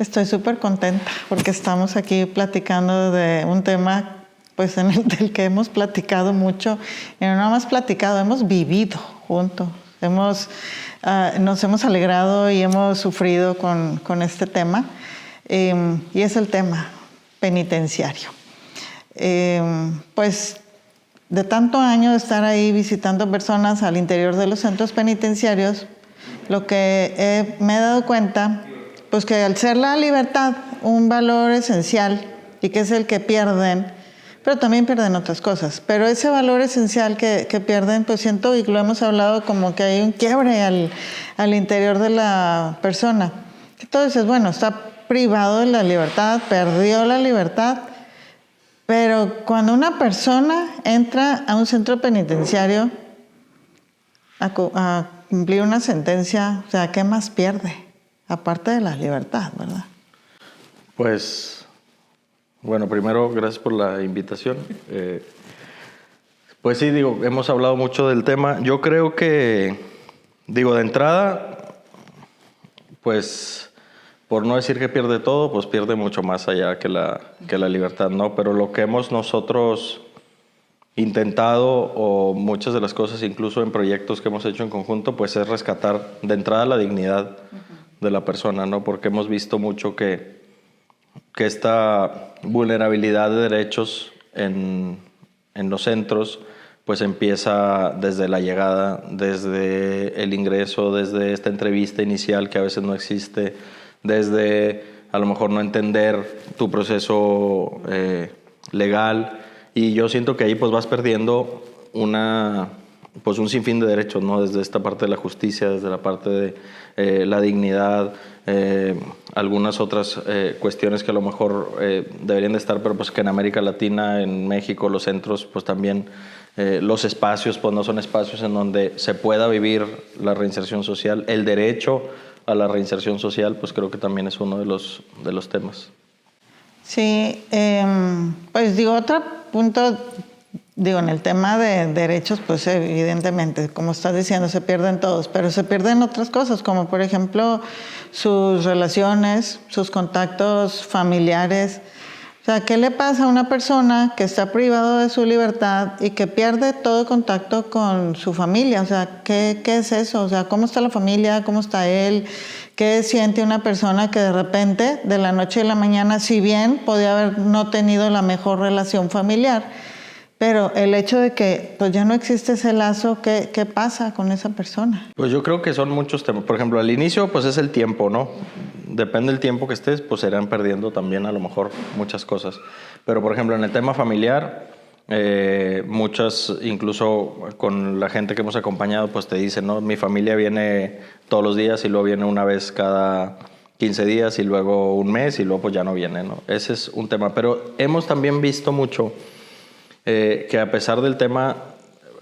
Estoy súper contenta porque estamos aquí platicando de un tema pues del que hemos platicado mucho, y no nada más platicado, hemos vivido juntos, nos hemos alegrado y hemos sufrido con este tema, y es el tema penitenciario. Pues de tanto año de estar ahí visitando personas al interior de los centros penitenciarios, lo que me he dado cuenta, pues que al ser la libertad un valor esencial y que es el que pierden, pero también pierden otras cosas, pero ese valor esencial que pierden, pues siento, y lo hemos hablado, como que hay un quiebre al interior de la persona. Entonces, bueno, está privado de la libertad, perdió la libertad, pero cuando una persona entra a un centro penitenciario a cumplir una sentencia, o sea, ¿qué más pierde? Aparte de la libertad, ¿verdad? Pues, bueno, primero, gracias por la invitación. Pues sí, hemos hablado mucho del tema. Yo creo que, de entrada, pues, por no decir que pierde todo, pues pierde mucho más allá que la libertad, ¿no? Pero lo que hemos nosotros intentado, o muchas de las cosas, incluso en proyectos que hemos hecho en conjunto, pues es rescatar de entrada la dignidad de la persona, ¿no? Porque hemos visto mucho que esta vulnerabilidad de derechos en los centros, pues empieza desde la llegada, desde el ingreso, desde esta entrevista inicial que a veces no existe, desde a lo mejor no entender tu proceso legal, y yo siento que ahí pues vas perdiendo un sinfín de derechos, ¿no? Desde esta parte de la justicia, desde la parte de la dignidad, algunas otras cuestiones que a lo mejor deberían de estar, pero pues que en América Latina, en México, los centros, pues también los espacios, pues no son espacios en donde se pueda vivir la reinserción social. El derecho a la reinserción social, pues creo que también es uno de los temas. Sí, pues otro punto, en el tema de derechos, pues evidentemente, como estás diciendo, se pierden todos, pero se pierden otras cosas, como por ejemplo sus relaciones, sus contactos familiares. O sea, ¿qué le pasa a una persona que está privado de su libertad y que pierde todo contacto con su familia? O sea, ¿qué es eso? O sea, ¿cómo está la familia? ¿Cómo está él? ¿Qué siente una persona que de repente, de la noche a la mañana, si bien podía haber no tenido la mejor relación familiar, pero el hecho de que pues ya no existe ese lazo, ¿qué pasa con esa persona? Pues yo creo que son muchos temas. Por ejemplo, al inicio pues es el tiempo, ¿no? Depende del tiempo que estés, pues se irán perdiendo también a lo mejor muchas cosas. Pero por ejemplo, en el tema familiar, muchas, incluso con la gente que hemos acompañado, pues te dicen, ¿no? Mi familia viene todos los días y luego viene una vez cada 15 días y luego un mes y luego pues ya no viene, ¿no? Ese es un tema. Pero hemos también visto mucho que a pesar del tema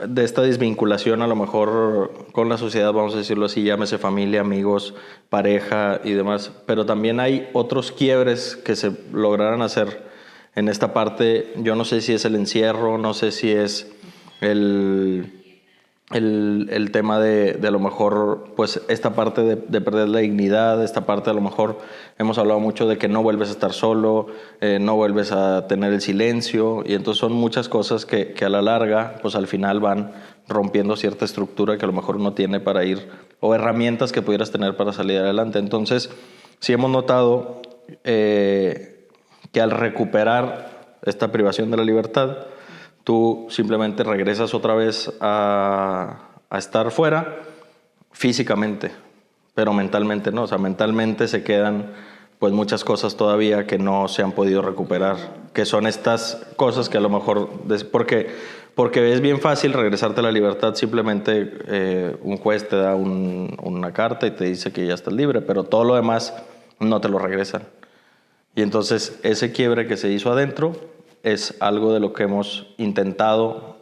de esta desvinculación a lo mejor con la sociedad, vamos a decirlo así, llámese familia, amigos, pareja y demás, pero también hay otros quiebres que se lograron hacer en esta parte. Yo no sé si es el encierro, no sé si es el tema de a lo mejor pues esta parte de perder la dignidad, esta parte a lo mejor hemos hablado mucho de que no vuelves a estar solo, no vuelves a tener el silencio, y entonces son muchas cosas que a la larga pues al final van rompiendo cierta estructura que a lo mejor uno tiene para ir, o herramientas que pudieras tener para salir adelante. Entonces sí hemos notado que al recuperar esta privación de la libertad, tú simplemente regresas otra vez a estar fuera físicamente, pero mentalmente no. O sea, mentalmente se quedan pues muchas cosas todavía que no se han podido recuperar, que son estas cosas que a lo mejor, porque es bien fácil regresarte a la libertad. Simplemente un juez te da una carta y te dice que ya estás libre, pero todo lo demás no te lo regresan. Y entonces ese quiebre que se hizo adentro es algo de lo que hemos intentado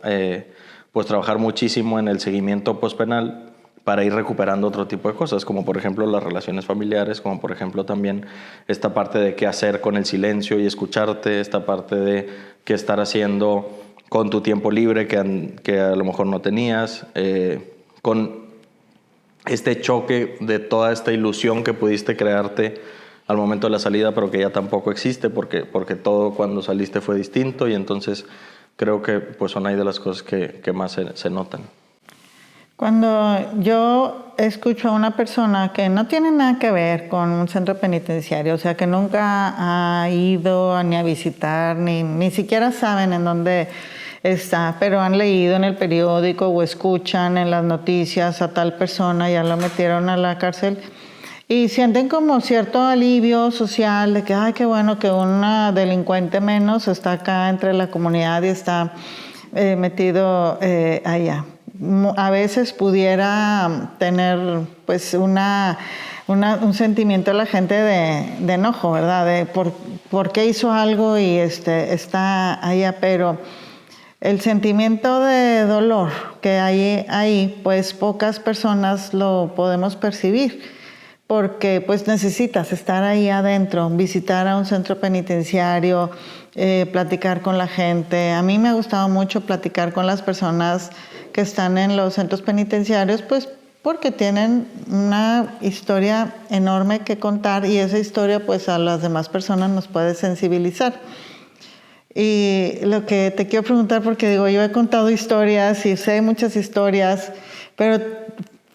pues trabajar muchísimo en el seguimiento postpenal para ir recuperando otro tipo de cosas, como por ejemplo las relaciones familiares, como por ejemplo también esta parte de qué hacer con el silencio y escucharte, esta parte de qué estar haciendo con tu tiempo libre que a lo mejor no tenías, con este choque de toda esta ilusión que pudiste crearte al momento de la salida, pero que ya tampoco existe porque todo cuando saliste fue distinto, y entonces creo que pues son ahí de las cosas que más se notan. Cuando yo escucho a una persona que no tiene nada que ver con un centro penitenciario, o sea, que nunca ha ido ni a visitar, ni siquiera saben en dónde está, pero han leído en el periódico o escuchan en las noticias a tal persona, ya lo metieron a la cárcel, y sienten como cierto alivio social de que, ay, qué bueno que una delincuente menos está acá entre la comunidad y está metido allá. A veces pudiera tener pues un sentimiento de la gente de enojo, ¿verdad? De por qué hizo algo y está allá, pero el sentimiento de dolor que hay ahí, pues pocas personas lo podemos percibir, porque pues necesitas estar ahí adentro, visitar a un centro penitenciario, platicar con la gente. A mí me ha gustado mucho platicar con las personas que están en los centros penitenciarios, pues porque tienen una historia enorme que contar, y esa historia pues a las demás personas nos puede sensibilizar. Y lo que te quiero preguntar, porque digo, yo he contado historias y sé muchas historias, pero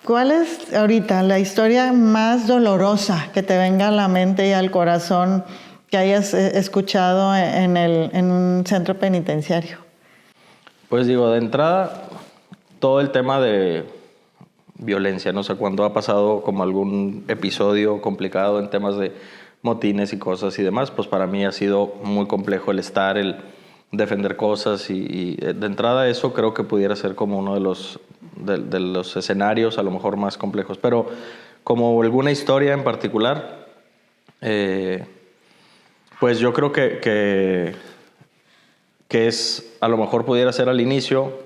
¿cuál es ahorita la historia más dolorosa que te venga a la mente y al corazón que hayas escuchado en un centro penitenciario? Pues digo, de entrada, todo el tema de violencia, no sé, cuando ha pasado como algún episodio complicado en temas de motines y cosas y demás, pues para mí ha sido muy complejo el estar, el defender cosas, y de entrada eso creo que pudiera ser como uno de los escenarios a lo mejor más complejos, pero como alguna historia en particular, pues yo creo que es, a lo mejor pudiera ser al inicio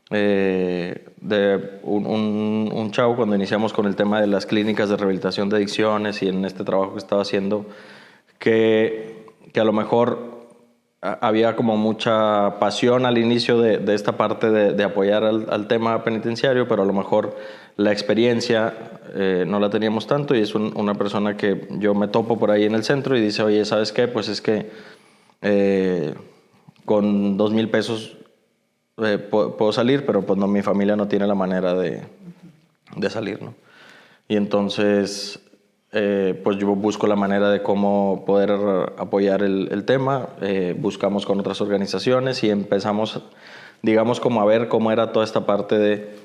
de un chavo cuando iniciamos con el tema de las clínicas de rehabilitación de adicciones y en este trabajo que estaba haciendo, que a lo mejor había como mucha pasión al inicio de esta parte de apoyar al tema penitenciario, pero a lo mejor la experiencia no la teníamos tanto, y es una persona que yo me topo por ahí en el centro y dice, oye, ¿sabes qué? Pues es que con 2,000 pesos puedo salir, pero pues no, mi familia no tiene la manera de salir, ¿no? Y entonces pues yo busco la manera de cómo poder apoyar el tema, buscamos con otras organizaciones y empezamos, digamos, como a ver cómo era toda esta parte de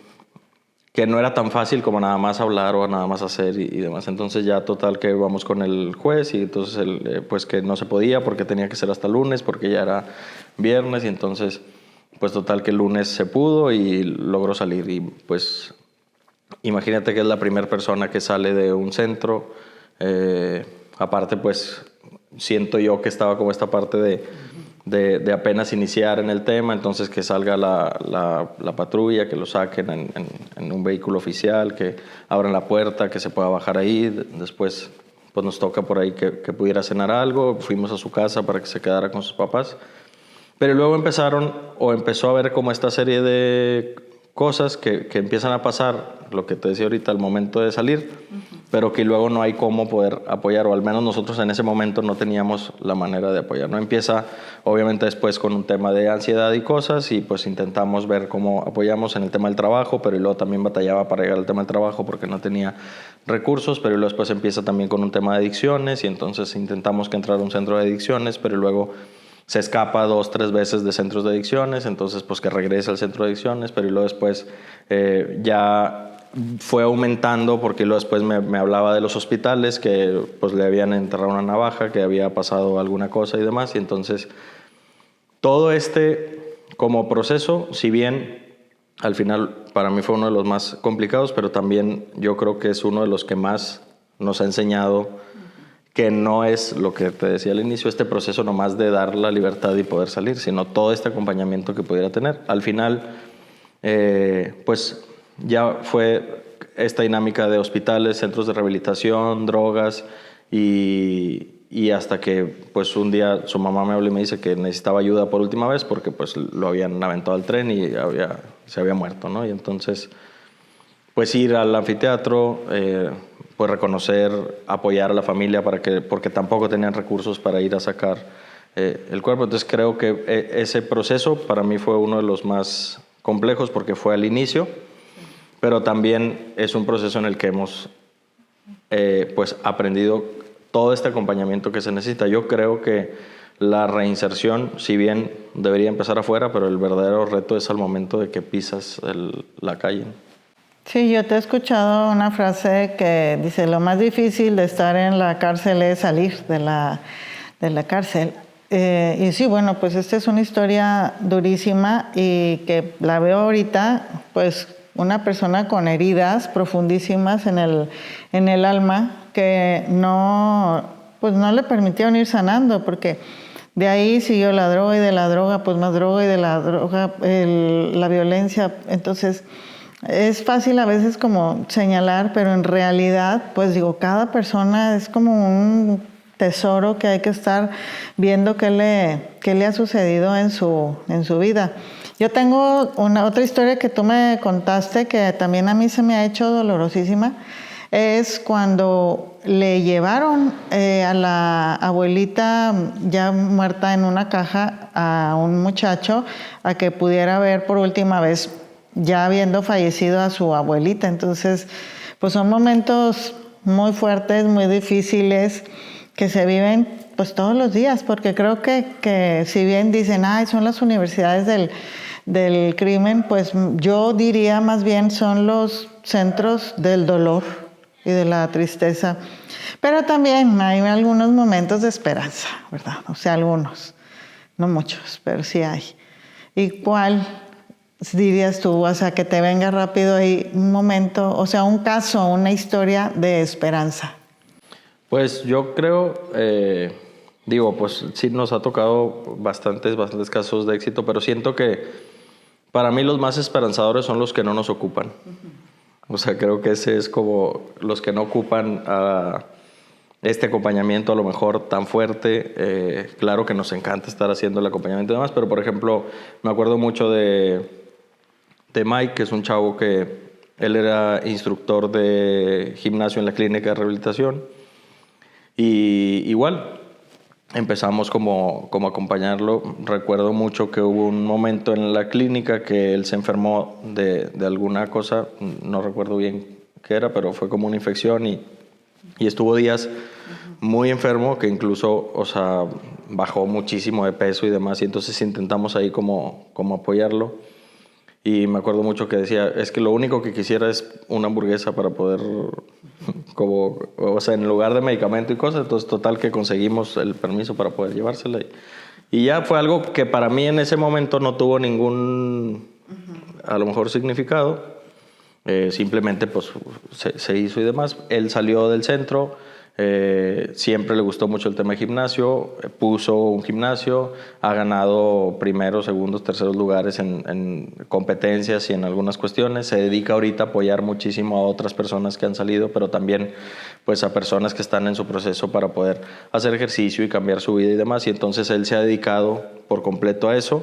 que no era tan fácil como nada más hablar o nada más hacer y demás. Entonces ya total que vamos con el juez, y entonces pues que no se podía porque tenía que ser hasta lunes porque ya era viernes, y entonces pues total que el lunes se pudo y logró salir. Y pues imagínate que es la primera persona que sale de un centro. Aparte pues siento yo que estaba como esta parte de apenas iniciar en el tema, entonces que salga la patrulla, que lo saquen en un vehículo oficial, que abran la puerta, que se pueda bajar ahí. Después pues nos toca por ahí que pudiera cenar algo. Fuimos a su casa para que se quedara con sus papás. Pero luego empezó a haber como esta serie de cosas que empiezan a pasar, lo que te decía ahorita, al momento de salir, pero que luego no hay cómo poder apoyar, o al menos nosotros en ese momento no teníamos la manera de apoyar, ¿no? Empieza obviamente después con un tema de ansiedad y cosas, y pues intentamos ver cómo apoyamos en el tema del trabajo, pero luego también batallaba para llegar al tema del trabajo porque no tenía recursos, pero luego después empieza también con un tema de adicciones, y entonces intentamos que entrara a un centro de adicciones, pero luego se escapa 2-3 veces de centros de adicciones, entonces pues que regrese al centro de adicciones, pero y luego después ya fue aumentando porque luego después me hablaba de los hospitales, que pues le habían enterrado una navaja, que había pasado alguna cosa y demás, y entonces todo como proceso, si bien al final para mí fue uno de los más complicados, pero también yo creo que es uno de los que más nos ha enseñado que no es lo que te decía al inicio, este proceso nomás de dar la libertad y poder salir, sino todo este acompañamiento que pudiera tener. Al final, pues ya fue esta dinámica de hospitales, centros de rehabilitación, drogas, y hasta que pues un día su mamá me habla y me dice que necesitaba ayuda por última vez porque pues lo habían aventado al tren y se había muerto, ¿no? Y entonces pues ir al anfiteatro, pues reconocer, apoyar a la familia porque tampoco tenían recursos para ir a sacar el cuerpo. Entonces creo que ese proceso para mí fue uno de los más complejos porque fue al inicio, pero también es un proceso en el que hemos pues aprendido todo este acompañamiento que se necesita. Yo creo que la reinserción, si bien debería empezar afuera, pero el verdadero reto es al momento de que pisas la calle. Sí, yo te he escuchado una frase que dice, lo más difícil de estar en la cárcel es salir de la cárcel. Y sí, bueno, pues esta es una historia durísima y que la veo ahorita, pues una persona con heridas profundísimas en el alma que pues no le permitieron ir sanando, porque de ahí siguió la droga y de la droga, pues más droga y de la droga, la violencia. Entonces, es fácil a veces como señalar, pero en realidad, pues digo, cada persona es como un tesoro que hay que estar viendo qué le ha sucedido en su vida. Yo tengo otra historia que tú me contaste que también a mí se me ha hecho dolorosísima. Es cuando le llevaron a la abuelita ya muerta en una caja a un muchacho a que pudiera ver por última vez ya habiendo fallecido a su abuelita. Entonces, pues son momentos muy fuertes, muy difíciles, que se viven pues todos los días, porque creo que si bien dicen, son las universidades del crimen, pues yo diría más bien son los centros del dolor y de la tristeza. Pero también hay algunos momentos de esperanza, ¿verdad? O sea, algunos, no muchos, pero sí hay. ¿Y cuál dirías tú? O sea, que te venga rápido ahí un momento, o sea, un caso, una historia de esperanza. Pues yo creo, pues sí nos ha tocado bastantes casos de éxito, pero siento que para mí los más esperanzadores son los que no nos ocupan. O sea, creo que ese es como los que no ocupan este acompañamiento a lo mejor tan fuerte. Claro que nos encanta estar haciendo el acompañamiento y demás, pero por ejemplo, me acuerdo mucho de Mike, que es un chavo que él era instructor de gimnasio en la clínica de rehabilitación. Y igual, empezamos como a acompañarlo. Recuerdo mucho que hubo un momento en la clínica que él se enfermó de alguna cosa, no recuerdo bien qué era, pero fue como una infección y estuvo días muy enfermo, que incluso, o sea, bajó muchísimo de peso y demás, y entonces intentamos ahí como apoyarlo. Y me acuerdo mucho que decía, es que lo único que quisiera es una hamburguesa para poder, o sea, en lugar de medicamento y cosas. Entonces, total que conseguimos el permiso para poder llevársela. Y ya fue algo que para mí en ese momento no tuvo ningún, a lo mejor, significado. Simplemente, pues, se hizo y demás. Él salió del centro. Siempre le gustó mucho el tema de gimnasio, puso un gimnasio, ha ganado primeros, segundos, terceros lugares en competencias y en algunas cuestiones. Se dedica ahorita a apoyar muchísimo a otras personas que han salido, pero también pues a personas que están en su proceso para poder hacer ejercicio y cambiar su vida y demás. Y entonces él se ha dedicado por completo a eso.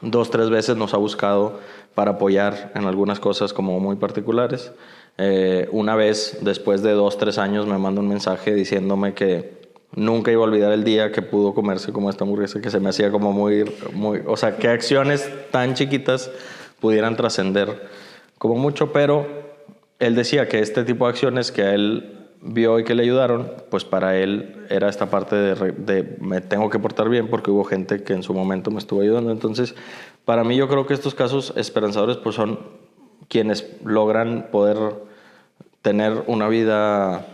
2, 3 veces nos ha buscado para apoyar en algunas cosas como muy particulares. Una vez, después de 2, 3 años, me manda un mensaje diciéndome que nunca iba a olvidar el día que pudo comerse como esta hamburguesa, que se me hacía como muy, o sea, que acciones tan chiquitas pudieran trascender como mucho, pero él decía que este tipo de acciones que a él vio y que le ayudaron, pues para él era esta parte de me tengo que portar bien porque hubo gente que en su momento me estuvo ayudando. Entonces, para mí yo creo que estos casos esperanzadores pues son quienes logran poder tener una vida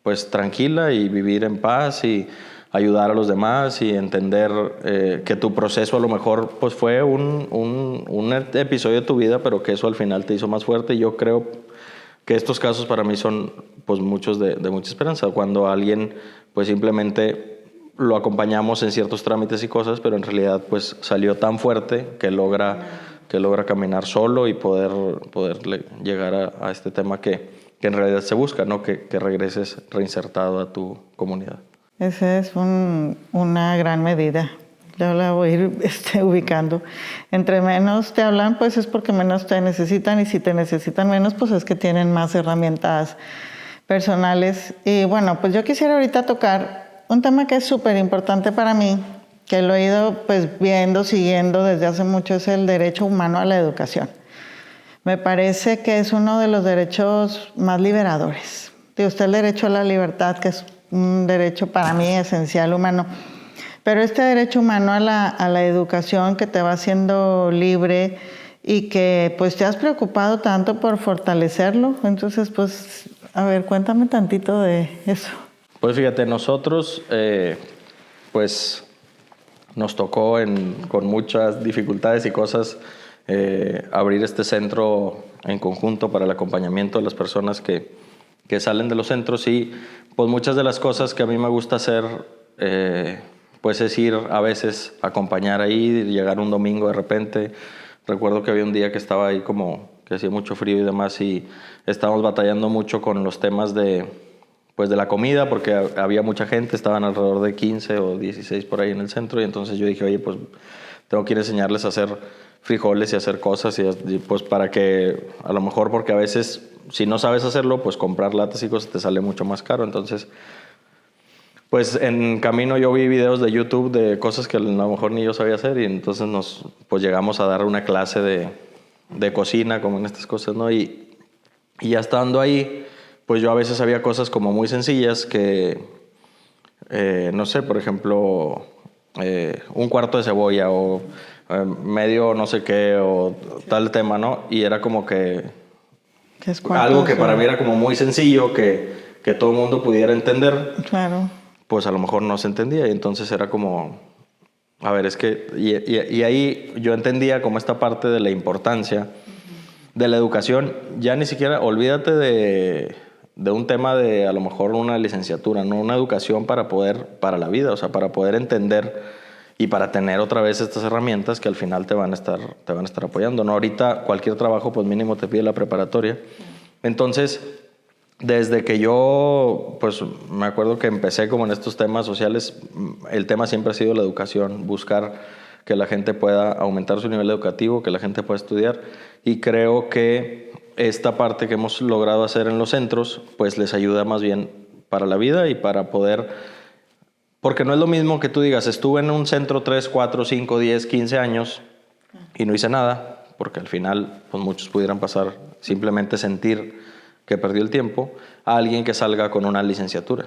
pues tranquila y vivir en paz y ayudar a los demás y entender que tu proceso a lo mejor pues fue un episodio de tu vida, pero que eso al final te hizo más fuerte. Y yo creo que estos casos para mí son pues muchos de mucha esperanza. Cuando alguien pues simplemente lo acompañamos en ciertos trámites y cosas, pero en realidad pues salió tan fuerte que logra caminar solo y poder llegar a este tema que en realidad se busca, ¿no? Que regreses reinsertado a tu comunidad. Esa es una gran medida. ya la voy a ir ubicando. Entre menos te hablan, pues es porque menos te necesitan, y si te necesitan menos, pues es que tienen más herramientas personales. Y bueno, pues yo quisiera ahorita tocar un tema que es súper importante para mí, que lo he ido pues viendo, siguiendo desde hace mucho, es el derecho humano a la educación. Me parece que es uno de los derechos más liberadores. Digo, está el derecho a la libertad, que es un derecho para mí esencial humano, pero este derecho humano a la educación que te va haciendo libre y que pues te has preocupado tanto por fortalecerlo. Entonces, pues, a ver, cuéntame tantito de eso. Pues fíjate, nosotros pues nos tocó con muchas dificultades y cosas abrir este centro en conjunto para el acompañamiento de las personas que salen de los centros, y pues muchas de las cosas que a mí me gusta hacer pues es ir a veces a acompañar ahí, llegar un domingo de repente. Recuerdo que había un día que estaba ahí como que hacía mucho frío y demás, y estábamos batallando mucho con los temas de la comida, porque había mucha gente, estaban alrededor de 15 o 16 por ahí en el centro, y entonces yo dije, oye, pues tengo que ir a enseñarles a hacer frijoles y hacer cosas, y pues para que, a lo mejor porque a veces, si no sabes hacerlo, pues comprar latas y cosas te sale mucho más caro. Entonces, pues en camino yo vi videos de YouTube de cosas que a lo mejor ni yo sabía hacer, y entonces pues llegamos a dar una clase de cocina, como en estas cosas, ¿no? Y ya estando ahí, pues yo a veces había cosas como muy sencillas que, no sé, por ejemplo, un cuarto de cebolla o medio no sé qué o tal tema, ¿no? Y era como que algo que para mí era como muy sencillo, que todo el mundo pudiera entender. Claro. Pues a lo mejor no se entendía, y entonces era como, a ver, es que, y ahí yo entendía como esta parte de la importancia de la educación. Ya ni siquiera, olvídate de un tema de a lo mejor una licenciatura, no, una educación para la vida, o sea, para poder entender y para tener otra vez estas herramientas que al final te van a estar apoyando, ¿no? Ahorita cualquier trabajo, pues mínimo te pide la preparatoria. Entonces, desde que yo, pues me acuerdo que empecé como en estos temas sociales, el tema siempre ha sido la educación, buscar que la gente pueda aumentar su nivel educativo, que la gente pueda estudiar, y creo que esta parte que hemos logrado hacer en los centros, pues les ayuda más bien para la vida y para poder. Porque no es lo mismo que tú digas, estuve en un centro 3, 4, 5, 10, 15 años y no hice nada, porque al final pues muchos pudieran pasar, simplemente sentir que perdió el tiempo, a alguien que salga con una licenciatura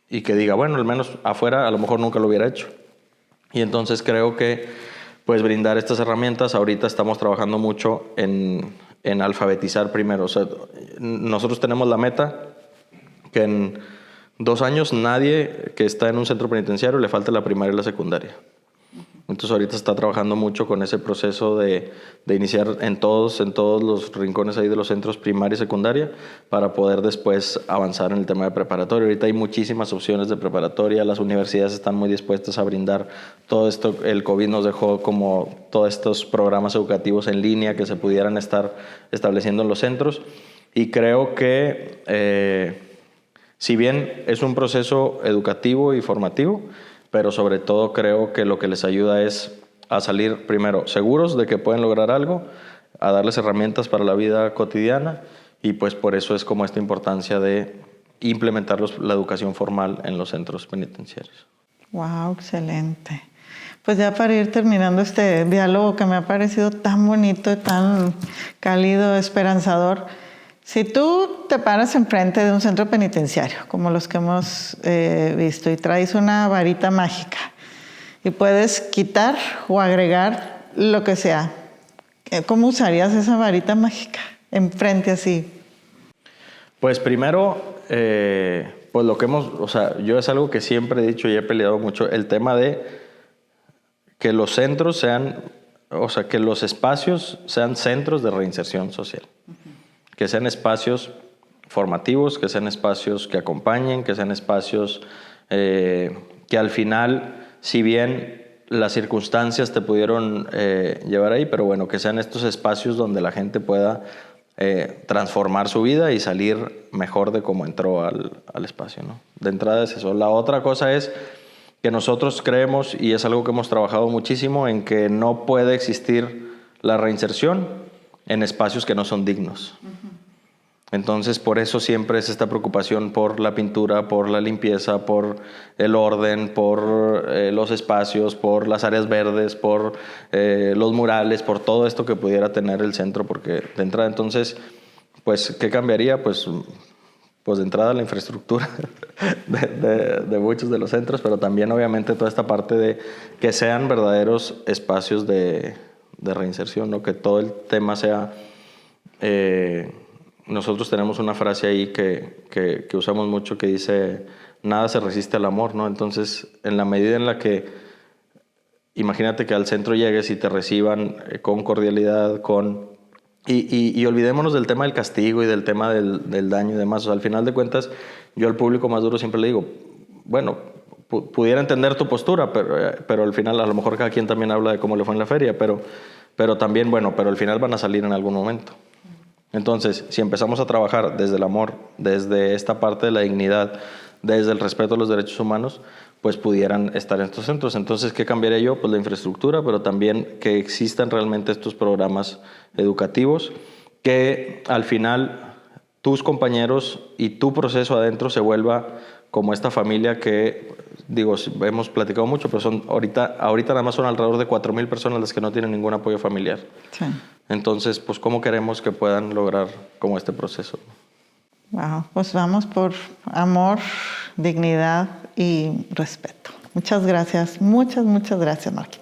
y que diga, bueno, al menos afuera a lo mejor nunca lo hubiera hecho. Y entonces creo que pues brindar estas herramientas, ahorita estamos trabajando mucho en alfabetizar primero. O sea, nosotros tenemos la meta que en 2 años nadie que está en un centro penitenciario le falte la primaria y la secundaria. Entonces ahorita está trabajando mucho con ese proceso de iniciar en todos los rincones ahí de los centros primaria y secundaria, para poder después avanzar en el tema de preparatoria. Ahorita hay muchísimas opciones de preparatoria, las universidades están muy dispuestas a brindar todo esto. El COVID nos dejó como todos estos programas educativos en línea que se pudieran estar estableciendo en los centros, y creo que si bien es un proceso educativo y formativo, pero sobre todo creo que lo que les ayuda es a salir primero seguros de que pueden lograr algo, a darles herramientas para la vida cotidiana, y pues por eso es como esta importancia de implementar la educación formal en los centros penitenciarios. Wow, excelente. Pues ya para ir terminando este diálogo que me ha parecido tan bonito, tan cálido, esperanzador. Si tú te paras enfrente de un centro penitenciario, como los que hemos visto, y traes una varita mágica y puedes quitar o agregar lo que sea, ¿cómo usarías esa varita mágica enfrente así? Pues primero, pues lo que o sea, yo es algo que siempre he dicho y he peleado mucho, el tema de que los centros sean, o sea, que los espacios sean centros de reinserción social. Que sean espacios formativos, que sean espacios que acompañen, que sean espacios que al final, si bien las circunstancias te pudieron llevar ahí, pero bueno, que sean estos espacios donde la gente pueda transformar su vida y salir mejor de cómo entró al espacio, ¿no? De entrada es eso. La otra cosa es que nosotros creemos, y es algo que hemos trabajado muchísimo, en que no puede existir la reinserción en espacios que no son dignos. Entonces, por eso siempre es esta preocupación por la pintura, por la limpieza, por el orden, por los espacios, por las áreas verdes, por los murales, por todo esto que pudiera tener el centro, porque de entrada, entonces, pues, ¿qué cambiaría? Pues de entrada la infraestructura de muchos de los centros, pero también obviamente toda esta parte de que sean verdaderos espacios de reinserción, ¿no? Que todo el tema sea... nosotros tenemos una frase ahí que usamos mucho que dice, nada se resiste al amor, ¿no? Entonces, en la medida en la que, imagínate que al centro llegues y te reciban con cordialidad, y olvidémonos del tema del castigo y del tema del daño y demás. O sea, al final de cuentas, yo al público más duro siempre le digo, bueno, pudiera entender tu postura, pero al final a lo mejor cada quien también habla de cómo le fue en la feria, pero también, bueno, pero al final van a salir en algún momento. Entonces, si empezamos a trabajar desde el amor, desde esta parte de la dignidad, desde el respeto a los derechos humanos, pues pudieran estar en estos centros. Entonces, ¿qué cambiaría yo? Pues la infraestructura, pero también que existan realmente estos programas educativos, que al final tus compañeros y tu proceso adentro se vuelva como esta familia que, digo, hemos platicado mucho, pero son ahorita nada más son alrededor de 4,000 personas las que no tienen ningún apoyo familiar. Sí. Entonces, pues, ¿cómo queremos que puedan lograr como este proceso? Wow, pues vamos por amor, dignidad y respeto. Muchas gracias, muchas gracias, Marquito.